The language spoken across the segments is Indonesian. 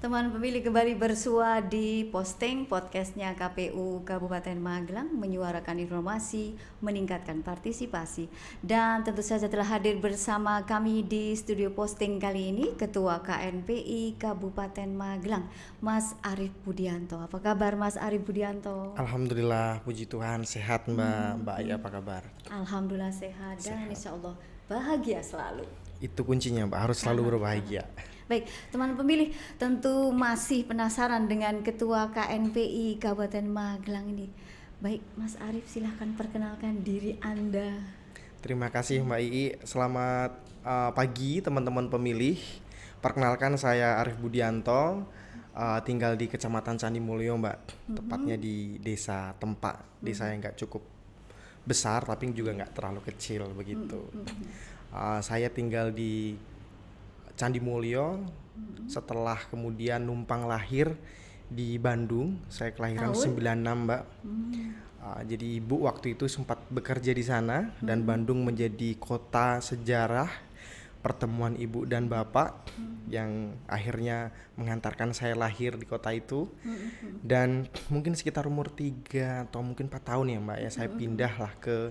Teman pemilih kembali bersua di posting podcastnya KPU Kabupaten Magelang, menyuarakan informasi, meningkatkan partisipasi. Dan tentu saja telah hadir bersama kami di studio posting kali ini Ketua KNPI Kabupaten Magelang, Mas Arief Budianto. Apa kabar Mas Arief Budianto? Alhamdulillah, puji Tuhan, sehat Mbak Ai, apa kabar? Alhamdulillah sehat dan Sehat. insya Allah bahagia selalu. Itu kuncinya Mbak, harus selalu berbahagia. Baik, teman pemilih tentu masih penasaran dengan Ketua KNPI Kabupaten Magelang ini. Baik, Mas Arief silahkan perkenalkan diri Anda. Terima kasih Mbak Ii, selamat pagi teman-teman pemilih. Perkenalkan saya Arief Budianto, tinggal di Kecamatan Candi Mulyo Mbak, tepatnya di desa Tempak, desa yang nggak cukup besar tapi juga nggak terlalu kecil begitu. Saya tinggal di Candi Mulyo, setelah kemudian numpang lahir di Bandung. Saya kelahiran Tahun? 96 Mbak. Jadi ibu waktu itu sempat bekerja di sana dan Bandung menjadi kota sejarah pertemuan ibu dan bapak yang akhirnya mengantarkan saya lahir di kota itu. Dan mungkin sekitar umur 3 atau mungkin 4 tahun ya Mbak ya, saya pindah lah ke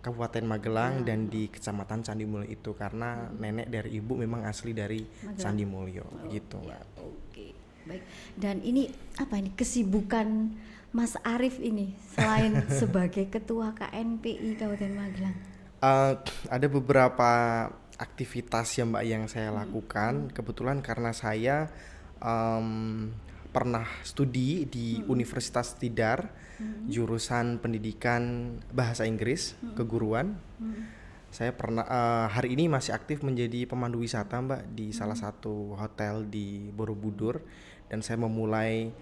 Kabupaten Magelang dan di Kecamatan Candi Mulyo itu karena nenek dari ibu memang asli dari Magelang. Candi Mulyo gitu Ya, Mbak. oke. Baik. Dan ini apa ini kesibukan Mas Arief ini selain sebagai Ketua KNPI Kabupaten Magelang? Uh, ada beberapa aktivitas ya Mbak yang saya lakukan. Kebetulan karena saya pernah studi di Universitas Tidar, jurusan pendidikan bahasa Inggris, keguruan. Saya pernah hari ini masih aktif menjadi pemandu wisata Mbak di salah satu hotel di Borobudur, dan saya memulai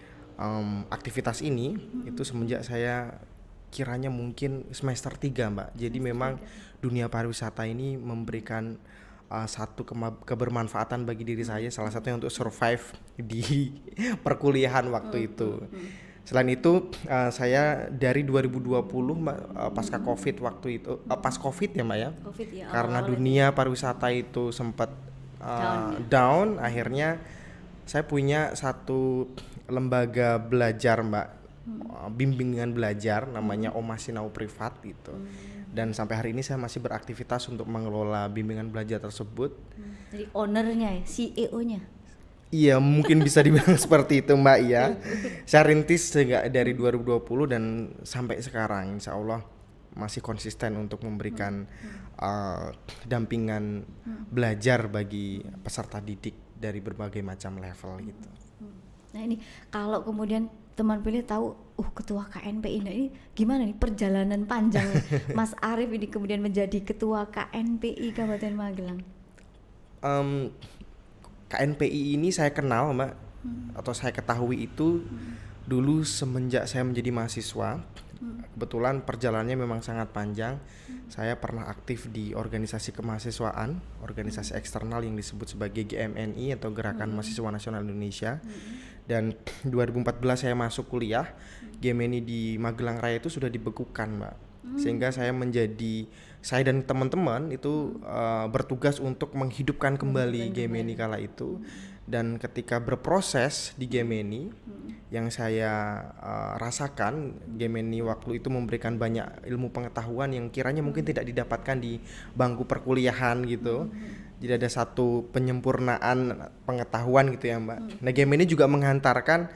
aktivitas ini itu semenjak saya kiranya mungkin semester 3 Mbak. Jadi memang dunia pariwisata ini memberikan satu kebermanfaatan bagi diri saya, salah satunya untuk survive di perkuliahan waktu itu. Selain itu saya dari 2020 Mbak, pasca Covid waktu itu, pas Covid ya Mbak ya. Covid ya, Karena awal-awal dunia pariwisata itu sempat Down ya? down, akhirnya saya punya satu lembaga belajar Mbak, bimbingan belajar namanya Oma Sinau Privat gitu. Dan sampai hari ini saya masih beraktivitas untuk mengelola bimbingan belajar tersebut. Jadi ownernya ya, CEO-nya. Iya, mungkin bisa dibilang seperti itu Mbak ya. Saya rintis dari 2020 dan sampai sekarang insya Allah masih konsisten untuk memberikan dampingan belajar bagi peserta didik dari berbagai macam level gitu. Nah ini kalau kemudian teman pilih tahu, Ketua KNPI, nah ini gimana nih perjalanan panjang Mas Arief ini kemudian menjadi Ketua KNPI Kabupaten Magelang? Em, KNPI ini saya kenal Mbak, atau saya ketahui itu dulu semenjak saya menjadi mahasiswa. Kebetulan perjalanannya memang sangat panjang. Saya pernah aktif di organisasi kemahasiswaan, organisasi eksternal yang disebut sebagai GMNI atau Gerakan Mahasiswa Nasional Indonesia. Dan 2014 saya masuk kuliah, GMNI di Magelang Raya itu sudah dibekukan Mbak. Sehingga saya dan teman-teman itu bertugas untuk menghidupkan kembali GMNI kala itu. Dan ketika berproses di GMNI, yang saya rasakan, GMNI waktu itu memberikan banyak ilmu pengetahuan yang kiranya mungkin tidak didapatkan di bangku perkuliahan gitu. Jadi ada satu penyempurnaan pengetahuan gitu ya Mbak. Nah GMNI juga menghantarkan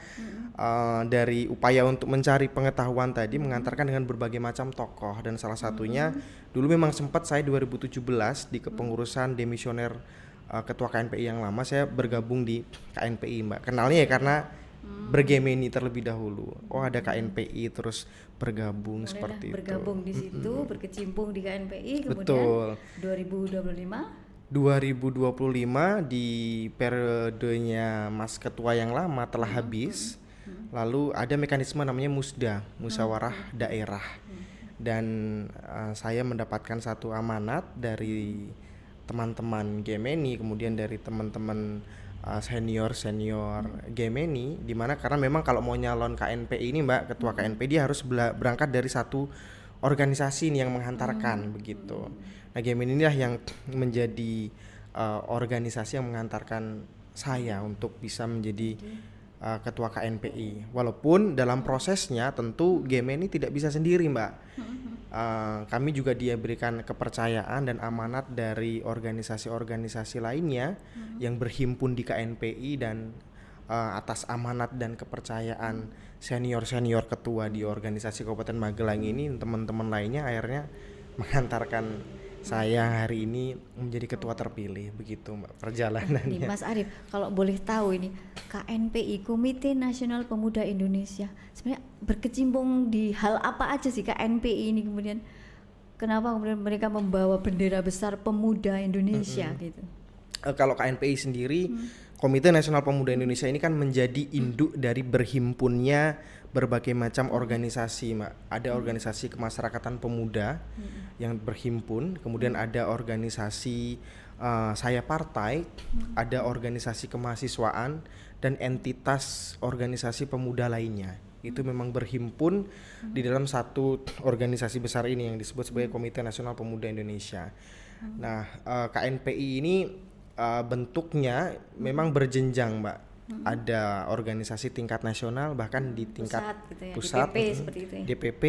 dari upaya untuk mencari pengetahuan tadi, mengantarkan dengan berbagai macam tokoh, dan salah satunya dulu memang sempat saya 2017 di kepengurusan demisioner ketua KNPI yang lama, saya bergabung di KNPI Mbak. Kenalnya ya karena bergemeni terlebih dahulu. Oh ada KNPI terus bergabung. Mulailah seperti bergabung itu. di situ, berkecimpung di KNPI, Betul. kemudian 2025 2025 di periodenya Mas Ketua yang lama telah habis. Lalu ada mekanisme namanya musda, musyawarah daerah. Dan saya mendapatkan satu amanat dari teman-teman GMNI, kemudian dari teman-teman senior GMNI, dimana karena memang kalau mau nyalon KNPI ini Mbak, ketua KNPI dia harus berangkat dari satu organisasi ini yang menghantarkan begitu. Nah GMNI inilah yang menjadi organisasi yang mengantarkan saya untuk bisa menjadi ketua KNPI. Walaupun dalam prosesnya tentu GM ini tidak bisa sendiri, Mbak. Kami juga diberikan kepercayaan dan amanat dari organisasi-organisasi lainnya yang berhimpun di KNPI, dan atas amanat dan kepercayaan senior-senior ketua di organisasi Kabupaten Magelang ini, teman-teman lainnya akhirnya mengantarkan saya hari ini menjadi ketua terpilih. Begitu, Mbak, perjalanannya. Nih Mas Arif, kalau boleh tahu ini KNPI, Komite Nasional Pemuda Indonesia, sebenarnya berkecimpung di hal apa aja sih KNPI ini, kemudian kenapa kemudian mereka membawa bendera besar pemuda Indonesia gitu? Kalau KNPI sendiri, Komite Nasional Pemuda Indonesia ini kan menjadi induk dari berhimpunnya berbagai macam organisasi, Mbak. Ada organisasi kemasyarakatan pemuda yang berhimpun, kemudian ada organisasi saya partai, ada organisasi kemahasiswaan, dan entitas organisasi pemuda lainnya. Itu memang berhimpun di dalam satu organisasi besar ini yang disebut sebagai Komite Nasional Pemuda Indonesia. Nah, KNPI ini bentuknya memang berjenjang, Mbak. Ada organisasi tingkat nasional, bahkan di tingkat pusat, DPP seperti itu ya? DPP,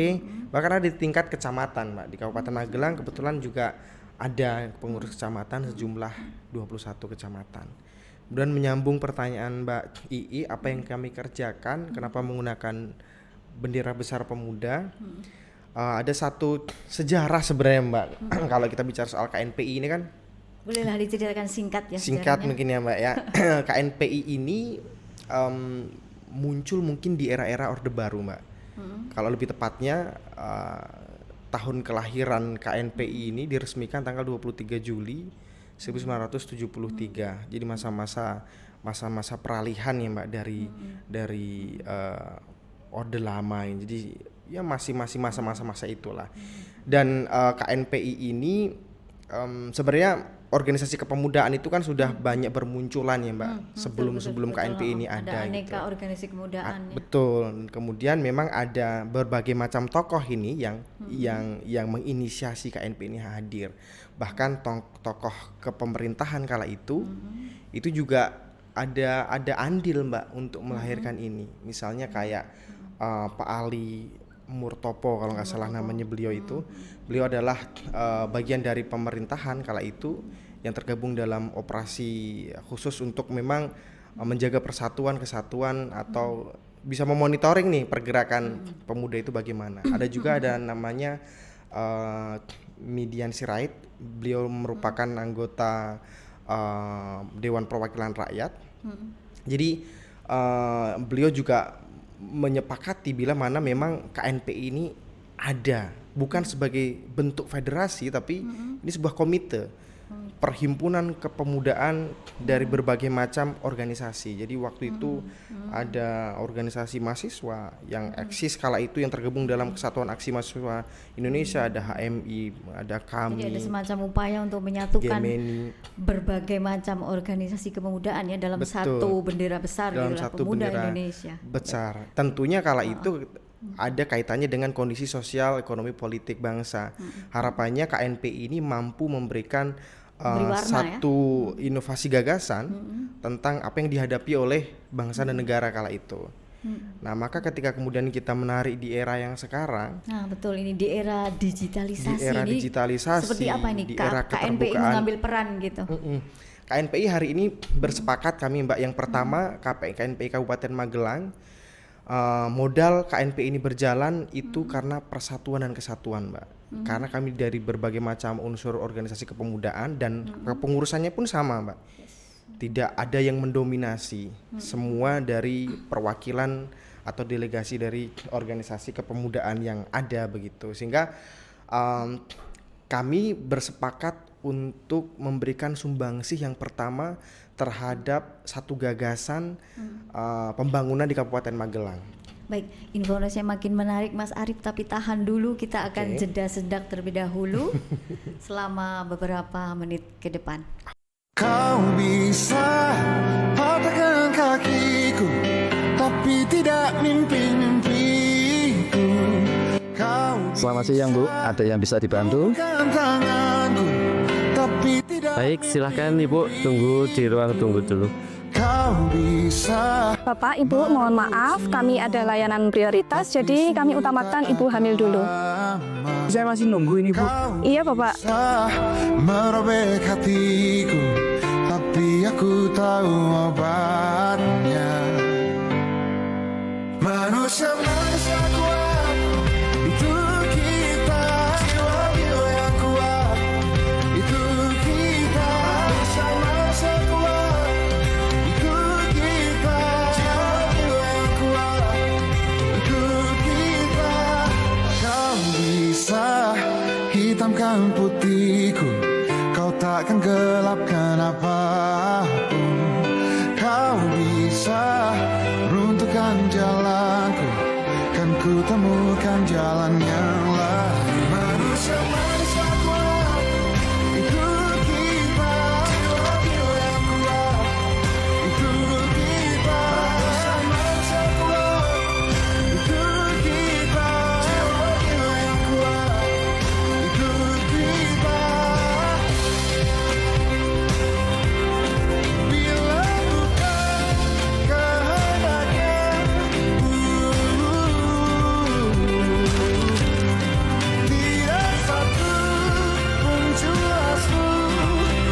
bahkan ada di tingkat kecamatan, Mbak. Di Kabupaten Magelang kebetulan juga ada pengurus kecamatan sejumlah 21 kecamatan. Kemudian menyambung pertanyaan Mbak Ii, apa yang kami kerjakan, kenapa menggunakan bendera besar pemuda? Ada satu sejarah sebenarnya, Mbak. Kalau kita bicara soal KNPI ini kan, bolehlah diceritakan singkat ya. Singkat sejarahnya. mungkin ya, Mbak ya. KNPI ini muncul mungkin di era-era Orde Baru, Mbak. Kalau lebih tepatnya tahun kelahiran KNPI ini diresmikan tanggal 23 Juli 1973. Jadi masa-masa peralihan ya, Mbak, dari Orde Lama ini. Jadi ya masih masa-masa itulah. Dan KNPI ini sebenarnya organisasi kepemudaan itu kan sudah banyak bermunculan ya, Mbak, sebelum KNPI ini ada aneka gitu. organisasi kemudaan ya. Betul. Kemudian memang ada berbagai macam tokoh ini yang menginisiasi KNPI ini hadir. Bahkan tokoh kepemerintahan kala itu juga ada andil, Mbak, untuk melahirkan ini. Misalnya kayak Pak Ali Murtopo kalau nggak salah namanya beliau itu. Beliau adalah bagian dari pemerintahan kala itu yang tergabung dalam operasi khusus untuk memang menjaga persatuan, kesatuan, atau bisa memonitoring nih pergerakan pemuda itu bagaimana. Ada juga ada namanya Midian Sirait. Beliau merupakan anggota Dewan Perwakilan Rakyat. Jadi beliau juga menyepakati bila mana memang KNPI ini ada, bukan sebagai bentuk federasi, tapi ini sebuah komite perhimpunan kepemudaan dari berbagai macam organisasi. Jadi waktu itu ada organisasi mahasiswa yang eksis kala itu yang tergabung dalam Kesatuan Aksi Mahasiswa Indonesia, ada HMI, ada kami. Jadi ada semacam upaya untuk menyatukan Gemeni, berbagai macam organisasi kepemudaan ya dalam satu bendera besar, dalam gitu lah, satu pemuda bendera Indonesia. besar. Tentunya kala itu ada kaitannya dengan kondisi sosial, ekonomi, politik bangsa. Harapannya KNPI ini mampu memberikan satu inovasi gagasan tentang apa yang dihadapi oleh bangsa dan negara kala itu. Nah, maka ketika kemudian kita menarik di era yang sekarang, nah betul, ini di era digitalisasi, seperti apa ini KNPI mengambil peran gitu. KNPI hari ini bersepakat kami, Mbak, yang pertama KNPI Kabupaten Magelang, modal KNPI ini berjalan itu karena persatuan dan kesatuan, Mbak. Karena kami dari berbagai macam unsur organisasi kepemudaan dan kepengurusannya pun sama, Mbak. Tidak ada yang mendominasi, semua dari perwakilan atau delegasi dari organisasi kepemudaan yang ada begitu. Sehingga kami bersepakat untuk memberikan sumbangsih yang pertama terhadap satu gagasan pembangunan di Kabupaten Magelang. Baik, informasinya makin menarik Mas Arif, tapi tahan dulu, kita akan jeda sedak terlebih dahulu selama beberapa menit ke depan. Kau bisa patahkan kakiku, tapi tidak mimpi-mimpiku. Selamat siang, Bu. Ada yang bisa dibantu? Tanganku, tapi tidak. Baik, silahkan Ibu tunggu di ruang tunggu dulu. kau bisa. Bapak, Ibu, mohon maaf, kami ada layanan prioritas, jadi kami utamakan Ibu hamil dulu. Saya masih nunggu ini, Bu. Iya, Bapak. Bisa merobek hatiku, tapi aku tahu obatnya. Manusia kuat, itu kita. Jiwa yang kuat, itu kita. Manusia kuat, itu kita. Jiwa yang kuat, itu kita. Kau bisa hitamkan putihku, kau takkan gelapkan apapun. Kau bisa runtuhkan jalanku, kan ku temukan jalan yang lain. Manusia kuat, itu kita. Jiwa yang kuat, itu kita. Manusia kuat, itu kita. Jiwa yang kuat, itu kita. Bila bukan kehendaknya, tidak satu pun jelasmu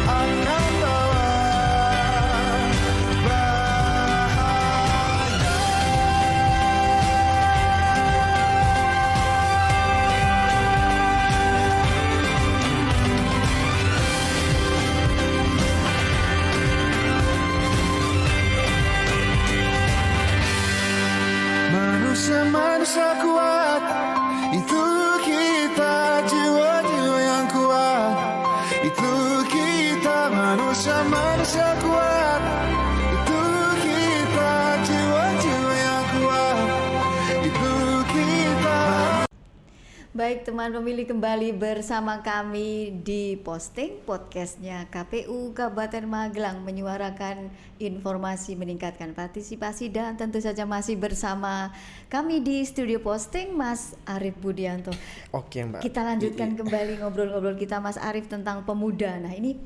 akan bawa bahagia. Manusia kuat, itu kita. Jiwa yang kuat, itu kita. Manusia kuat, itu kita. Jiwa yang kuat, itu kita. Baik teman pemilih, kembali bersama kami di Posting podcastnya KPU Kabupaten Magelang, menyuarakan informasi, meningkatkan partisipasi, dan tentu saja masih bersama kami di studio Posting Mas Arief Budianto. Oke, Mbak. Kita lanjutkan kembali ngobrol-ngobrol kita Mas Arief tentang pemuda. Nah ini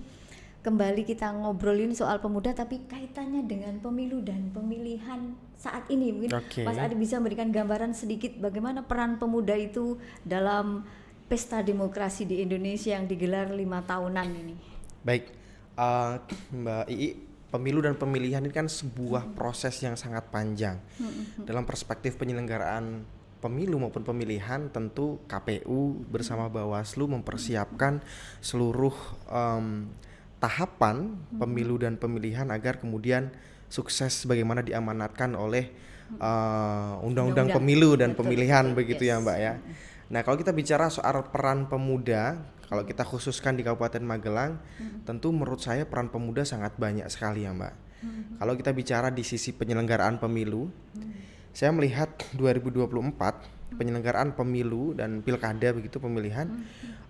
kembali kita ngobrolin soal pemuda, tapi kaitannya dengan pemilu dan pemilihan saat ini. Mungkin Oke. Mas Arief bisa memberikan gambaran sedikit bagaimana peran pemuda itu dalam pesta demokrasi di Indonesia yang digelar 5 tahunan ini. Baik, Mbak Ii, pemilu dan pemilihan ini kan sebuah proses yang sangat panjang. Dalam perspektif penyelenggaraan pemilu maupun pemilihan, tentu KPU bersama Bawaslu mempersiapkan seluruh tahapan pemilu dan pemilihan agar kemudian sukses sebagaimana diamanatkan oleh Undang-Undang Pemilu dan Betul, Pemilihan, betul. begitu Yes. ya Mbak ya. Nah, kalau kita bicara soal peran pemuda, kalau kita khususkan di Kabupaten Magelang, tentu menurut saya peran pemuda sangat banyak sekali ya Mbak. Kalau kita bicara di sisi penyelenggaraan pemilu, saya melihat 2024 penyelenggaraan pemilu dan pilkada begitu pemilihan,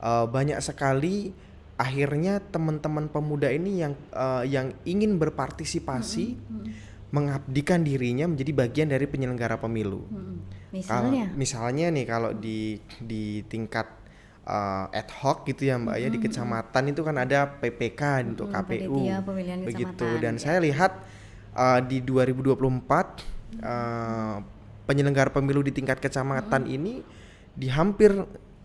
banyak sekali akhirnya teman-teman pemuda ini yang ingin berpartisipasi mengabdikan dirinya menjadi bagian dari penyelenggara pemilu. Misalnya nih, kalau di tingkat ad hoc gitu ya Mbak ya, di kecamatan itu kan ada PPK untuk KPU Panitia Pemilihan begitu. Kecamatan, Dan ya. saya lihat di 2024 penyelenggara pemilu di tingkat kecamatan ini di hampir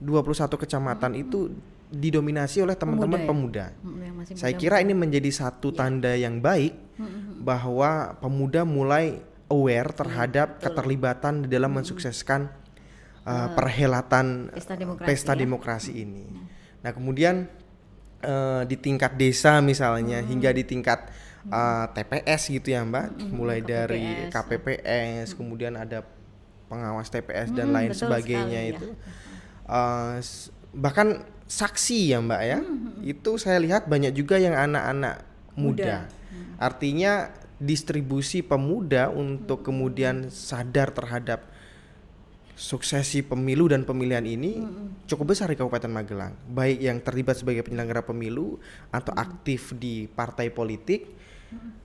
21 kecamatan itu didominasi oleh teman-teman pemuda. Yang masih Saya muda. kira ini menjadi satu tanda yang baik bahwa pemuda mulai aware terhadap keterlibatan di dalam mensukseskan perhelatan Pesta Demokrasi, demokrasi ini. Nah, kemudian di tingkat desa misalnya hingga di tingkat TPS gitu ya Mbak, mulai dari KPPS, kemudian ada pengawas TPS dan lain betul sebagainya sekali, itu. Bahkan saksi ya Mbak ya, itu saya lihat banyak juga yang anak-anak muda. Artinya distribusi pemuda untuk kemudian sadar terhadap suksesi pemilu dan pemilihan ini cukup besar di Kabupaten Magelang, baik yang terlibat sebagai penyelenggara pemilu atau aktif di partai politik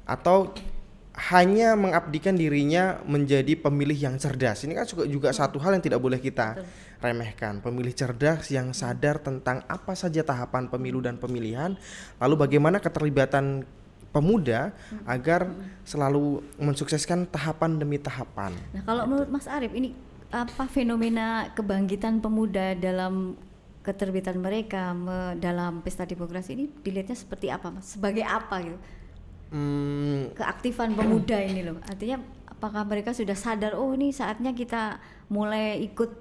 atau hanya mengabdikan dirinya menjadi pemilih yang cerdas. Ini kan juga satu hal yang tidak boleh kita remehkan. Pemilih cerdas yang sadar tentang apa saja tahapan pemilu dan pemilihan, lalu bagaimana keterlibatan pemuda agar selalu mensukseskan tahapan demi tahapan. Nah, kalau menurut Mas Arief ini apa fenomena kebangkitan pemuda dalam keterbitan mereka dalam pesta demokrasi ini dilihatnya seperti apa, Mas? Sebagai apa gitu? Keaktifan pemuda ini loh. Artinya apakah mereka sudah sadar oh ini saatnya kita mulai ikut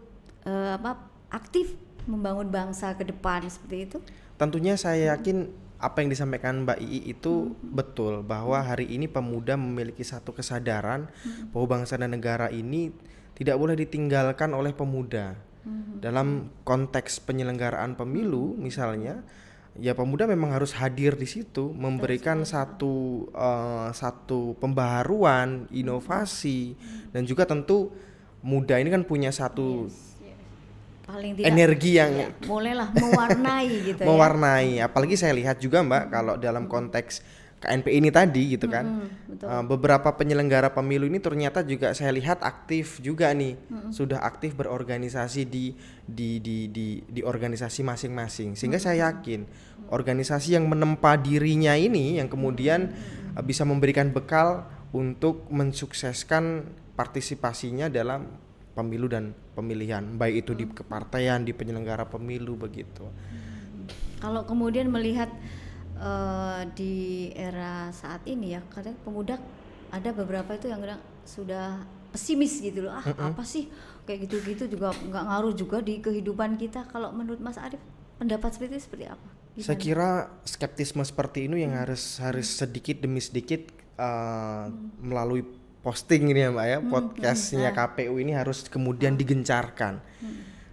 aktif membangun bangsa ke depan seperti itu? Tentunya saya yakin apa yang disampaikan Mbak Ii itu betul, bahwa hari ini pemuda memiliki satu kesadaran bahwa bangsa dan negara ini tidak boleh ditinggalkan oleh pemuda. Dalam konteks penyelenggaraan pemilu misalnya, ya pemuda memang harus hadir di situ, memberikan satu pembaharuan, inovasi, dan juga tentu muda ini kan punya satu paling tidak energi yang mulailah mewarnai gitu mewarnai. Apalagi saya lihat juga Mbak, kalau dalam konteks KNPI ini tadi gitu kan, beberapa penyelenggara pemilu ini ternyata juga saya lihat aktif juga nih, sudah aktif berorganisasi di organisasi masing-masing, sehingga saya yakin organisasi yang menempa dirinya ini yang kemudian bisa memberikan bekal untuk mensukseskan partisipasinya dalam pemilu dan pemilihan, baik itu di kepartaian, di penyelenggara pemilu begitu. Kalau kemudian melihat di era saat ini ya, kadang pemuda ada beberapa itu yang kadang sudah pesimis gitu loh, apa sih kayak gitu-gitu juga nggak ngaruh juga di kehidupan kita. Kalau menurut Mas Arief pendapat seperti itu seperti apa? Gimana? Saya kira skeptisme seperti ini yang harus sedikit demi sedikit melalui posting ini ya Mbak ya, podcastnya KPU ini harus kemudian digencarkan,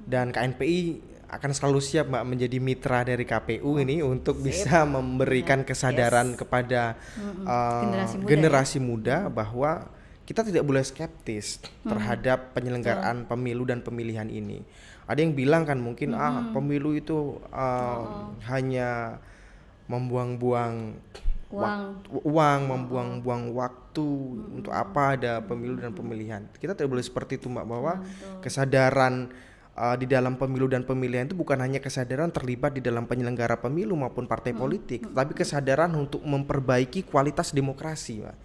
dan KNPI akan selalu siap Mbak menjadi mitra dari KPU ini untuk bisa memberikan kesadaran kepada generasi muda bahwa kita tidak boleh skeptis terhadap penyelenggaraan pemilu dan pemilihan ini. Ada yang bilang kan mungkin pemilu itu hanya membuang-buang uang, membuang-buang waktu, untuk apa ada pemilu dan pemilihan. Kita tidak boleh seperti itu Mbak, bahwa kesadaran di dalam pemilu dan pemilihan itu bukan hanya kesadaran terlibat di dalam penyelenggara pemilu maupun partai politik, tapi kesadaran untuk memperbaiki kualitas demokrasi, Mbak.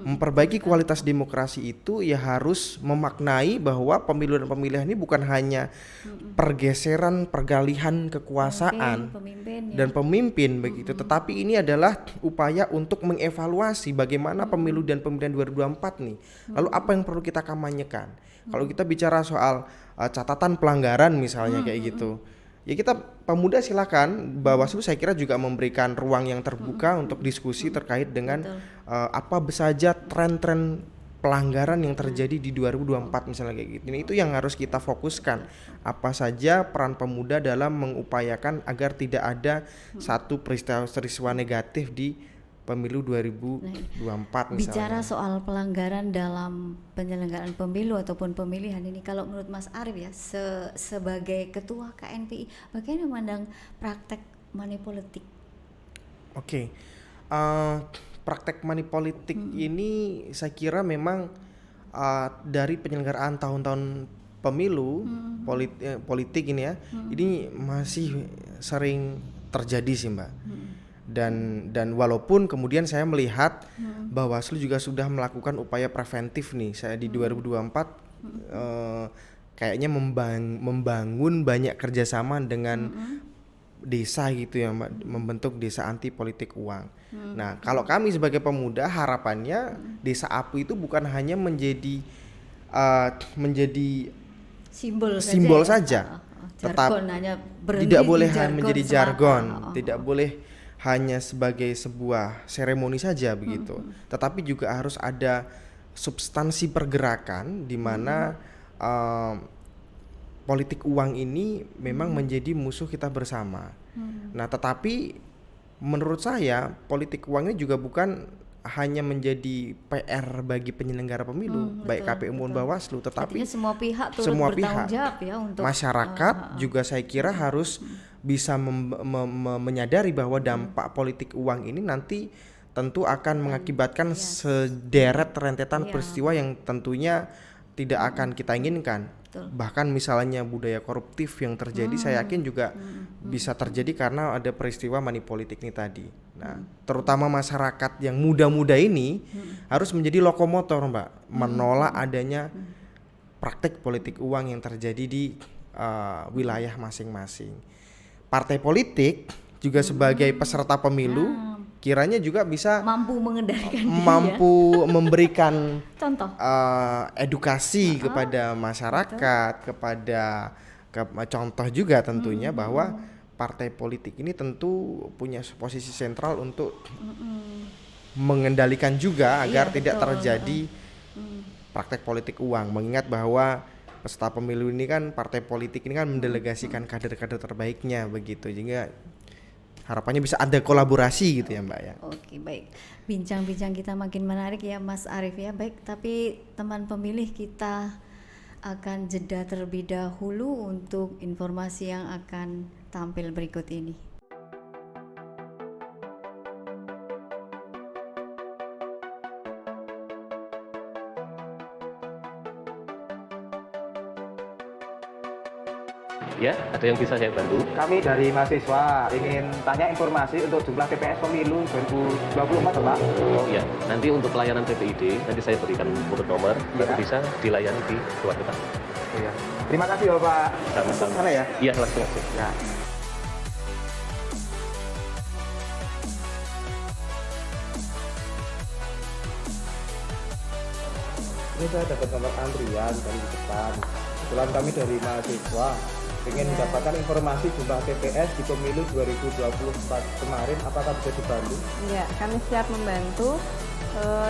Memperbaiki kualitas demokrasi itu ya harus memaknai bahwa pemilu dan pemilihan ini bukan hanya pergeseran pergalihan kekuasaan dan pemimpin begitu, tetapi ini adalah upaya untuk mengevaluasi bagaimana pemilu dan pemilihan 2024 nih. Lalu apa yang perlu kita kampanyekan? Kalau kita bicara soal catatan pelanggaran misalnya kayak gitu, ya kita pemuda silakan, Bawaslu saya kira juga memberikan ruang yang terbuka untuk diskusi terkait dengan apa saja tren-tren pelanggaran yang terjadi di 2024 misalnya kayak gitu. Ini itu yang harus kita fokuskan, apa saja peran pemuda dalam mengupayakan agar tidak ada satu peristiwa negatif di pemilu 2024 misalnya. Bicara soal pelanggaran dalam penyelenggaraan pemilu ataupun pemilihan ini, kalau menurut Mas Arief ya, sebagai ketua KNPI, bagaimana memandang praktek money politik? Oke. Praktek money politik ini saya kira memang dari penyelenggaraan tahun-tahun pemilu politik ini ya, ini masih sering terjadi sih Mbak. Dan walaupun kemudian saya melihat Bawaslu juga sudah melakukan upaya preventif nih, saya di 2024 kayaknya membangun banyak kerjasama dengan desa gitu ya Mbak, membentuk desa anti politik uang. Nah kalau kami sebagai pemuda harapannya desa APU itu bukan hanya menjadi simbol saja, tetap tidak boleh menjadi jargon, tidak boleh hanya sebagai sebuah seremoni saja begitu, tetapi juga harus ada substansi pergerakan di mana politik uang ini memang menjadi musuh kita bersama. Nah, tetapi menurut saya politik uang ini juga bukan hanya menjadi PR bagi penyelenggara pemilu, baik KPU maupun Bawaslu, tetapi artinya semua pihak turut bertanggung jawab ya untuk masyarakat juga saya kira harus bisa menyadari bahwa dampak politik uang ini nanti tentu akan mengakibatkan sederet rentetan peristiwa yang tentunya tidak akan kita inginkan. Betul. Bahkan misalnya budaya koruptif yang terjadi, saya yakin juga bisa terjadi karena ada peristiwa money politik ini tadi. Nah, terutama masyarakat yang muda-muda ini harus menjadi lokomotor, Mbak, menolak adanya praktik politik uang yang terjadi di wilayah masing-masing. Partai politik juga sebagai peserta pemilu kiranya juga bisa Mampu mengendalikan diri, mampu memberikan contoh. edukasi kepada masyarakat, kepada contoh juga tentunya bahwa partai politik ini tentu punya posisi sentral untuk mengendalikan juga agar Iya, tidak betul. terjadi praktek politik uang. Mengingat bahwa peserta pemilu ini kan, partai politik ini kan mendelegasikan kader-kader terbaiknya begitu, sehingga harapannya bisa ada kolaborasi gitu ya Mbak ya. Oke, baik. Bincang-bincang kita makin menarik ya Mas Arief ya. Baik, tapi teman pemilih, kita akan jeda terlebih dahulu untuk informasi yang akan tampil berikut ini. Ya, ada yang bisa saya bantu? Kami dari mahasiswa ingin tanya informasi untuk jumlah TPS pemilu 2024, Pak. Oh iya, nanti untuk pelayanan PPID, nanti saya berikan urut nomor, nanti bisa dilayani di luar depan. Iya. Terima kasih, Bapak. Sama-sama. Sana ya. Iya, langsung aja. Ya. Ini saya dapat nomor antrian dari di depan. Kebetulan kami dari mahasiswa ingin mendapatkan informasi jumlah TPS di pemilu 2024 kemarin, apakah bisa dibantu? Ya, kami siap membantu.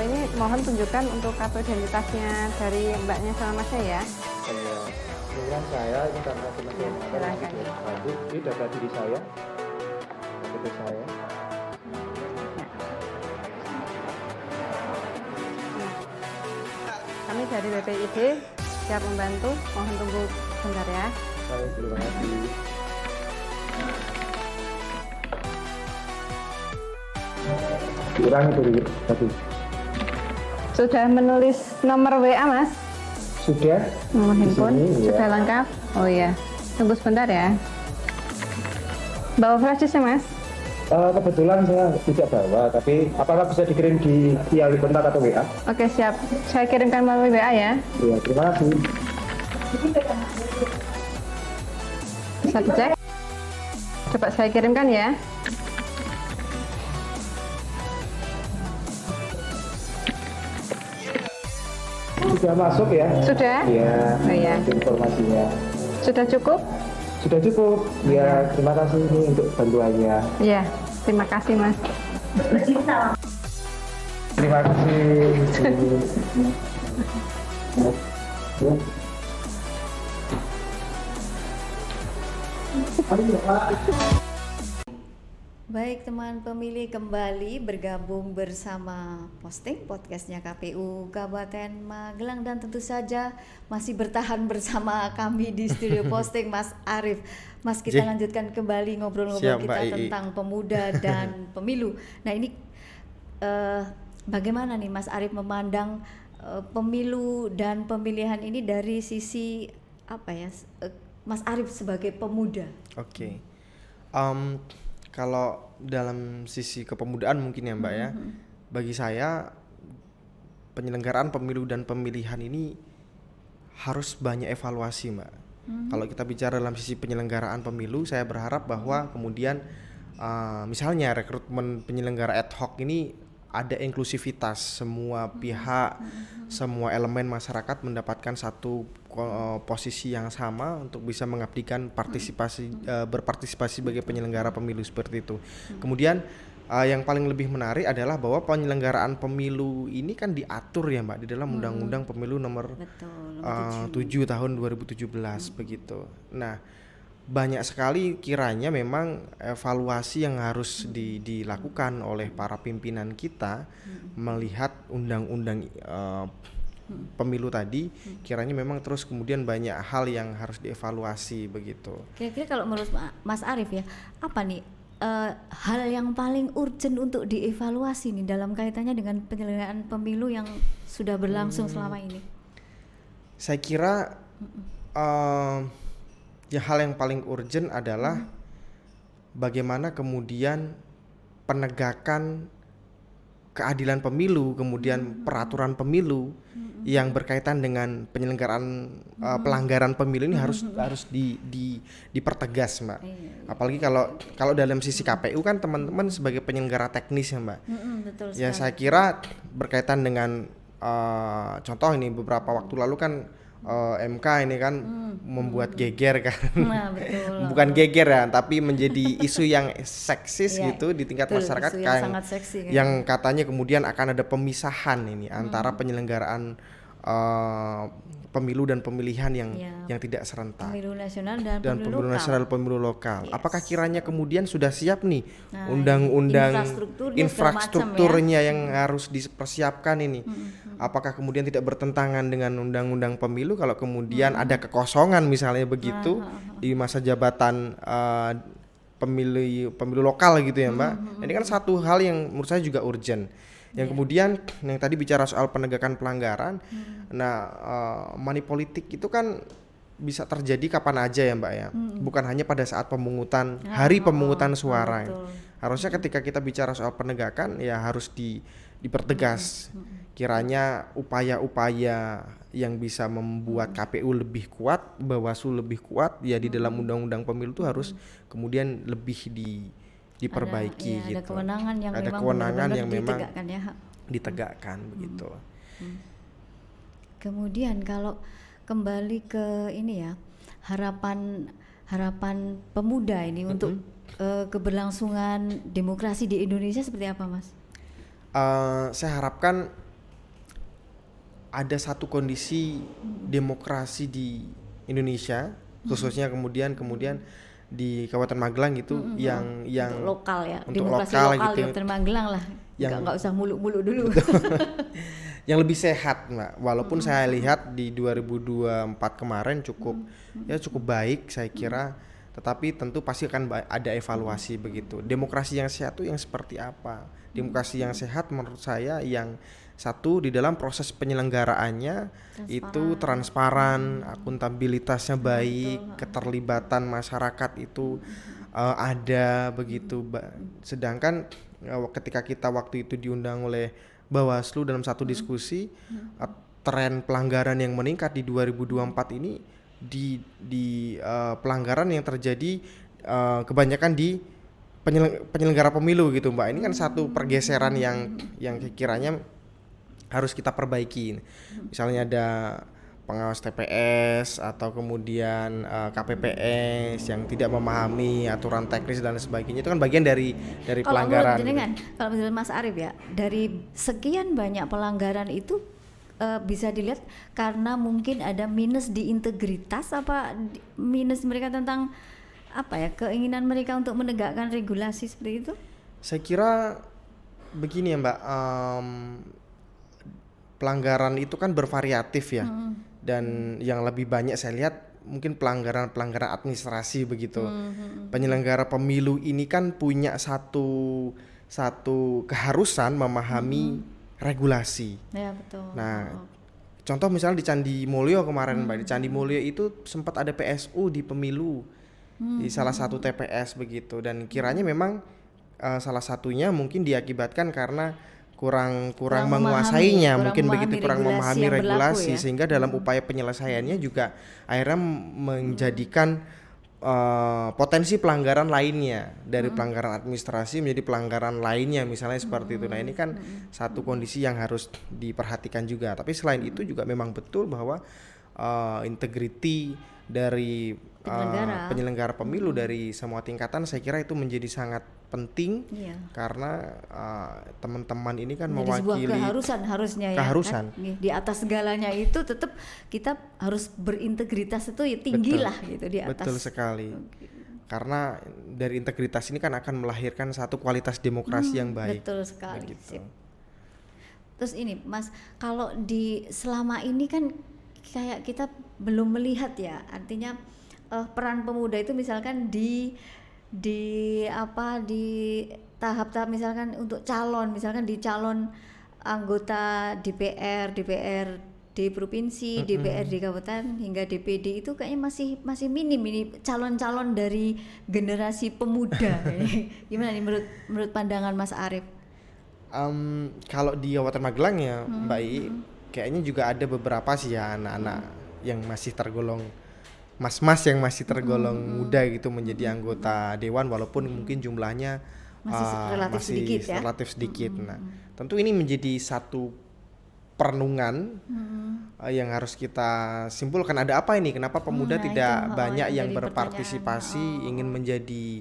Ini mohon tunjukkan untuk kartu identitasnya dari mbaknya sama masnya ya. Kemudian saya ini karena teman-teman silakan. bantu, ini data diri saya, KTP saya. Kami dari BPID siap membantu. Mohon tunggu sebentar ya. Saya terima kasih. Kurang itu tadi. Sudah menulis nomor WA mas? Sudah. Nomor Di handphone sini, ya. sudah lengkap? Oh iya. Tunggu sebentar ya. Bawa flash disk ya mas? Kebetulan saya tidak bawa, tapi apakah bisa dikirim di via kontak atau WA? Oke siap. Saya kirimkan melalui WA ya. Iya, terima kasih. Bisa dicek. Coba saya kirimkan ya. Sudah masuk ya? Sudah? Iya. Oh, iya. Informasinya. Sudah cukup? Sudah cukup. Ya, terima kasih ini untuk bantuannya. Iya. Terima kasih mas. Terima kasih. Baik teman pemilih, kembali bergabung bersama Posting podcastnya KPU Kabupaten Magelang, dan tentu saja masih bertahan bersama kami di studio Posting Mas Arief. Mas, kita lanjutkan kembali ngobrol-ngobrol kita tentang pemuda dan pemilu. Nah ini bagaimana nih Mas Arief memandang pemilu dan pemilihan ini dari sisi apa ya, Mas Arief sebagai pemuda? Oke. Kalau dalam sisi kepemudaan mungkin ya Mbak ya, bagi saya penyelenggaraan pemilu dan pemilihan ini harus banyak evaluasi Mbak. Kalau kita bicara dalam sisi penyelenggaraan pemilu, saya berharap bahwa kemudian misalnya rekrutmen penyelenggara ad hoc ini ada inklusivitas, semua pihak, semua elemen masyarakat mendapatkan satu posisi yang sama untuk bisa mengabdikan berpartisipasi sebagai penyelenggara pemilu seperti itu. Kemudian yang paling lebih menarik adalah bahwa penyelenggaraan pemilu ini kan diatur ya Mbak di dalam Undang-Undang Pemilu nomor 7 tahun 2017 begitu. Nah, banyak sekali kiranya memang evaluasi yang harus dilakukan oleh para pimpinan kita melihat undang-undang pemilu tadi, kiranya memang terus kemudian banyak hal yang harus dievaluasi begitu. Kira-kira kalau menurut Mas Arief ya, apa nih hal yang paling urgent untuk dievaluasi nih dalam kaitannya dengan penyelenggaraan pemilu yang sudah berlangsung selama ini? Saya kira ya hal yang paling urgent adalah bagaimana kemudian penegakan keadilan pemilu, kemudian peraturan pemilu yang berkaitan dengan penyelenggaraan pelanggaran pemilu ini harus dipertegas, Mbak. Apalagi kalau dalam sisi KPU kan teman-teman sebagai penyelenggara teknis ya, Mbak. Betul Ya sekali. saya kira berkaitan dengan contoh ini beberapa waktu lalu kan MK ini kan membuat geger kan. Nah, betul. Bukan geger ya, tapi menjadi isu yang seksis Iya, gitu di tingkat betul, masyarakat isu yang sangat seksi kan. yang katanya kemudian akan ada pemisahan ini antara penyelenggaraan pemilu dan pemilihan yang tidak serentak. Pemilu nasional dan Dan pemilu pemilu lokal. nasional, pemilu lokal. Yes. Apakah kiranya kemudian sudah siap nih Nah, undang-undang infrastrukturnya infrastrukturnya yang harus dipersiapkan ini? Apakah kemudian tidak bertentangan dengan undang-undang pemilu kalau kemudian ada kekosongan misalnya begitu di masa jabatan pemilu lokal gitu ya, Mbak? Ini kan satu hal yang menurut saya juga urgent. Yang kemudian yang tadi bicara soal penegakan pelanggaran, money politik itu kan bisa terjadi kapan aja ya, Mbak ya, bukan hanya pada saat pemungutan hari pemungutan suara. betul. Harusnya ketika kita bicara soal penegakan ya harus dipertegas. Kiranya upaya-upaya yang bisa membuat KPU lebih kuat, Bawaslu lebih kuat, ya di dalam undang-undang pemilu itu harus kemudian lebih diperbaiki Ada gitu. kewenangan yang Ada memang kewenangan benar-benar yang memang ditegakkan ya. ditegakkan begitu. Kemudian kalau kembali ke ini ya, harapan pemuda ini untuk keberlangsungan demokrasi di Indonesia seperti apa, Mas? Saya harapkan ada satu kondisi demokrasi di Indonesia, khususnya kemudian di Kabupaten Magelang gitu yang Untuk lokal ya, untuk demokrasi lokal lokal gitu. di Kabupaten Magelang lah. Nggak usah muluk-muluk dulu. yang lebih sehat, Mbak. Walaupun saya lihat di 2024 kemarin cukup baik saya kira, tetapi tentu pasti akan ada evaluasi begitu. Demokrasi yang sehat itu yang seperti apa? Demokrasi yang sehat menurut saya yang satu di dalam proses penyelenggaraannya itu transparan, akuntabilitasnya baik, keterlibatan masyarakat itu ada begitu. Sedangkan ketika kita waktu itu diundang oleh Bawaslu dalam satu diskusi, tren pelanggaran yang meningkat di 2024 ini di pelanggaran yang terjadi kebanyakan di penyelenggara pemilu gitu, Mbak. Ini kan satu pergeseran yang kiranya harus kita perbaiki. Misalnya ada pengawas TPS atau kemudian KPPS yang tidak memahami aturan teknis dan sebagainya, itu kan bagian dari pelanggaran. Kalau menurut Mas Arief ya, dari sekian banyak pelanggaran itu bisa dilihat karena mungkin ada minus di integritas, apa minus mereka tentang apa ya, keinginan mereka untuk menegakkan regulasi seperti itu? Saya kira begini ya, Mbak, pelanggaran itu kan bervariatif ya, dan yang lebih banyak saya lihat mungkin pelanggaran administrasi begitu. Penyelenggara pemilu ini kan punya satu keharusan memahami regulasi. Ya betul. Nah, contoh misalnya di Candi Mulyo kemarin, Mbak, di Candi Mulyo itu sempat ada PSU di pemilu di salah satu TPS begitu, dan kiranya memang salah satunya mungkin diakibatkan karena kurang menguasainya, kurang memahami regulasi, sehingga dalam upaya penyelesaiannya juga akhirnya menjadikan potensi pelanggaran lainnya dari pelanggaran administrasi menjadi pelanggaran lainnya misalnya seperti itu. Nah, ini kan satu kondisi yang harus diperhatikan juga. Tapi selain itu juga memang betul bahwa integriti dari penyelenggara pemilu dari semua tingkatan saya kira itu menjadi sangat penting, karena teman-teman ini kan menjadi mewakili sebuah keharusan harusnya ya kan? Di atas segalanya itu tetap kita harus berintegritas itu ya tinggi lah gitu di atas. Betul sekali. Karena dari integritas ini kan akan melahirkan satu kualitas demokrasi yang baik. Betul sekali. Begitu. Terus ini Mas, kalau di selama ini kan kayak kita belum melihat ya, artinya peran pemuda itu misalkan di tahap-tahap misalkan untuk calon, misalkan di calon anggota DPR DPRD provinsi, DPRD kabupaten hingga DPD itu kayaknya masih minim ini calon-calon dari generasi pemuda. Gimana nih menurut pandangan Mas Arief? Kalau di Kabupaten Magelang ya Mbak I, kayaknya juga ada beberapa sih ya anak-anak yang masih tergolong mas-mas yang masih tergolong muda gitu menjadi anggota dewan, walaupun mungkin jumlahnya masih relatif sedikit Nah, tentu ini menjadi satu perenungan yang harus kita simpulkan. Ada apa ini? Kenapa pemuda tidak banyak yang berpartisipasi ingin menjadi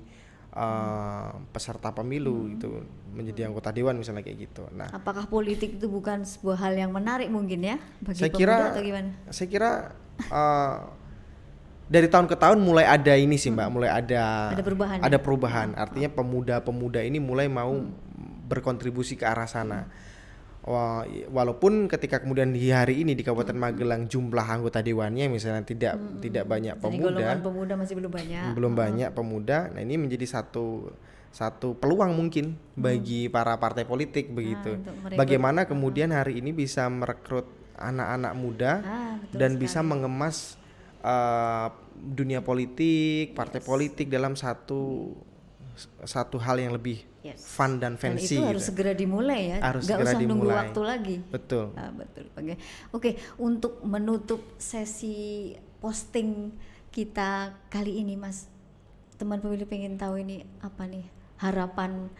peserta pemilu gitu, menjadi anggota dewan misalnya kayak gitu. Nah, apakah politik itu bukan sebuah hal yang menarik mungkin ya bagi saya pemuda atau gimana? Saya kira dari tahun ke tahun mulai ada ini sih Mbak, mulai ada perubahan. Artinya pemuda-pemuda ini mulai mau berkontribusi ke arah sana. Walaupun ketika kemudian di hari ini di Kabupaten Magelang jumlah anggota dewannya misalnya tidak banyak pemuda. Jadi golongan pemuda masih belum banyak. Pemuda. Nah, ini menjadi satu peluang mungkin bagi para partai politik begitu. Bagaimana kemudian hari ini bisa merekrut anak-anak muda dan bisa mengemas dunia politik, partai politik dalam satu hal yang lebih fun dan fancy. Dan itu harus segera dimulai ya, nggak usah nunggu waktu lagi. Betul. Betul. Oke, untuk menutup sesi posting kita kali ini, Mas, teman pemilih pengen tahu ini apa nih harapan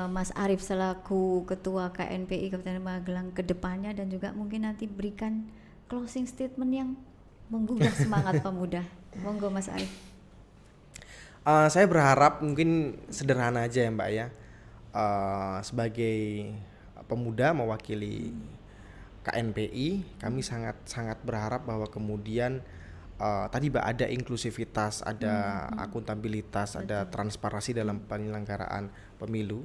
Mas Arief selaku Ketua KNPI Kabupaten Magelang ke depannya, dan juga mungkin nanti berikan closing statement yang menggugah semangat pemuda. Monggo Mas Arief. Saya berharap mungkin sederhana aja ya Mbak ya, sebagai pemuda mewakili KNPI, kami sangat berharap bahwa kemudian tadi Mbak ada inklusivitas, ada akuntabilitas, ada transparansi dalam penyelenggaraan pemilu,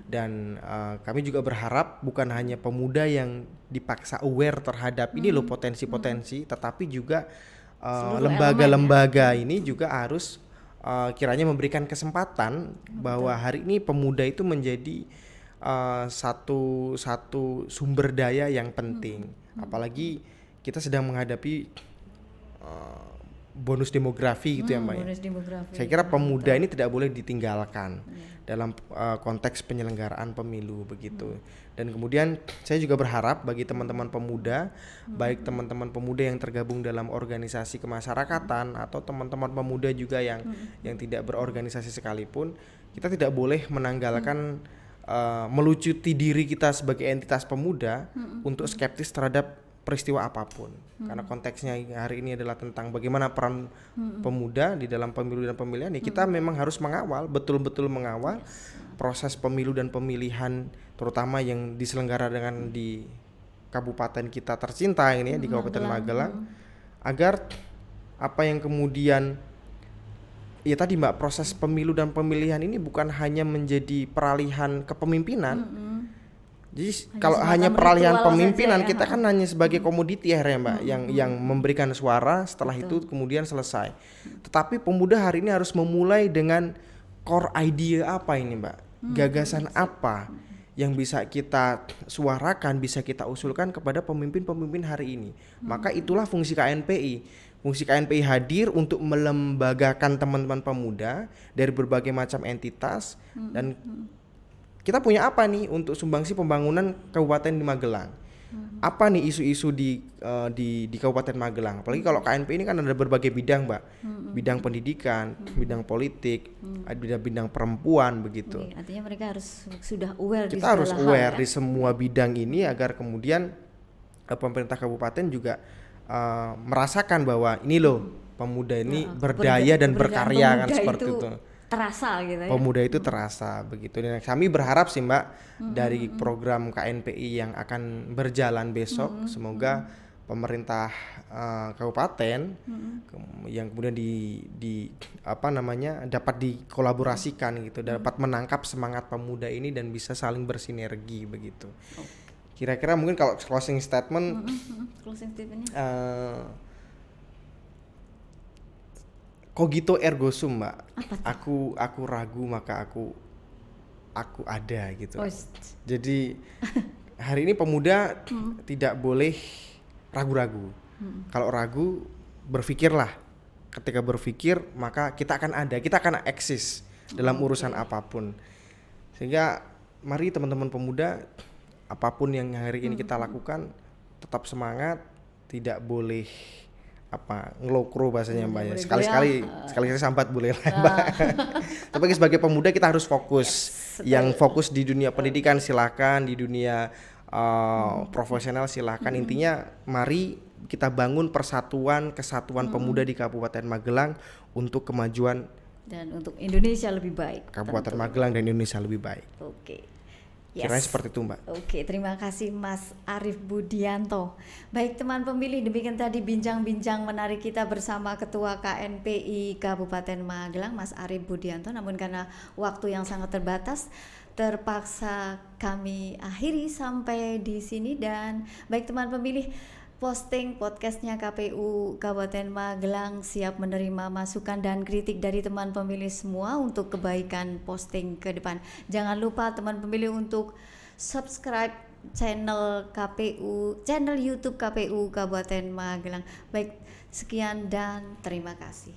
dan kami juga berharap bukan hanya pemuda yang dipaksa aware terhadap ini loh potensi-potensi, tetapi juga lembaga-lembaga ini juga harus kiranya memberikan kesempatan bahwa hari ini pemuda itu menjadi satu sumber daya yang penting. Apalagi kita sedang menghadapi bonus demografi gitu ya Mbak. Saya kira pemuda ini tidak boleh ditinggalkan dalam konteks penyelenggaraan pemilu begitu. Dan kemudian saya juga berharap bagi teman-teman pemuda, baik teman-teman pemuda yang tergabung dalam organisasi kemasyarakatan atau teman-teman pemuda juga yang tidak berorganisasi sekalipun, kita tidak boleh menanggalkan melucuti diri kita sebagai entitas pemuda untuk skeptis terhadap peristiwa apapun. Karena konteksnya hari ini adalah tentang bagaimana peran pemuda di dalam pemilu dan pemilihan. Ya, kita memang harus mengawal, betul-betul mengawal proses pemilu dan pemilihan, terutama yang diselenggarakan di kabupaten kita tercinta ini ya, di Kabupaten Magelang, agar apa yang kemudian ya tadi Mbak, proses pemilu dan pemilihan ini bukan hanya menjadi peralihan kepemimpinan. Jadi kalau hanya peralihan pemimpinan kita kan hanya sebagai komoditi akhirnya Mbak, yang memberikan suara, setelah itu kemudian selesai. Tetapi pemuda hari ini harus memulai dengan core idea apa ini Mbak, gagasan apa yang bisa kita suarakan, bisa kita usulkan kepada pemimpin-pemimpin hari ini. Maka itulah fungsi KNPI. Fungsi KNPI hadir untuk melembagakan teman-teman pemuda dari berbagai macam entitas, dan kita punya apa nih untuk sumbangsi pembangunan Kabupaten di Magelang? Apa nih isu-isu di Kabupaten Magelang? Apalagi kalau KNPI ini kan ada berbagai bidang, Mbak. Bidang pendidikan, bidang politik, ada bidang perempuan begitu. Artinya mereka harus sudah aware. Kita harus aware di semua bidang ini agar kemudian pemerintah kabupaten juga merasakan bahwa ini loh pemuda ini berdaya dan berkarya kan seperti itu. Terasa gitu ya. Pemuda itu terasa begitu. Dan kami berharap sih Mbak, dari program KNPI yang akan berjalan besok, semoga pemerintah kabupaten yang kemudian dapat dikolaborasikan gitu, dapat menangkap semangat pemuda ini dan bisa saling bersinergi begitu. Kira-kira mungkin kalau closing statement, cogito ergo sum Mbak. Aku ragu maka aku ada gitu. Jadi hari ini pemuda tidak boleh ragu-ragu. Kalau ragu, berpikirlah. Ketika berpikir, maka kita akan eksis dalam urusan apapun. Sehingga mari teman-teman pemuda, apapun yang hari ini kita lakukan, tetap semangat, tidak boleh ngelokro bahasanya Mbak ya. Sekali-sekali sambat boleh lah Mbak. Tapi sebagai pemuda kita harus fokus. Yang fokus di dunia pendidikan silakan, di dunia profesional silakan. Intinya mari kita bangun kesatuan pemuda di Kabupaten Magelang untuk kemajuan dan untuk Indonesia lebih baik. Kabupaten Magelang dan Indonesia lebih baik. Oke. Kiranya seperti itu Mbak. Oke, terima kasih Mas Arief Budianto. Baik teman pemilih, demikian tadi bincang-bincang menarik kita bersama Ketua KNPI Kabupaten Magelang, Mas Arief Budianto. Namun karena waktu yang sangat terbatas, terpaksa kami akhiri sampai di sini. Dan baik teman pemilih, posting podcastnya KPU Kabupaten Magelang siap menerima masukan dan kritik dari teman pemilih semua untuk kebaikan posting ke depan. Jangan lupa teman pemilih untuk subscribe channel YouTube KPU Kabupaten Magelang. Baik, sekian dan terima kasih.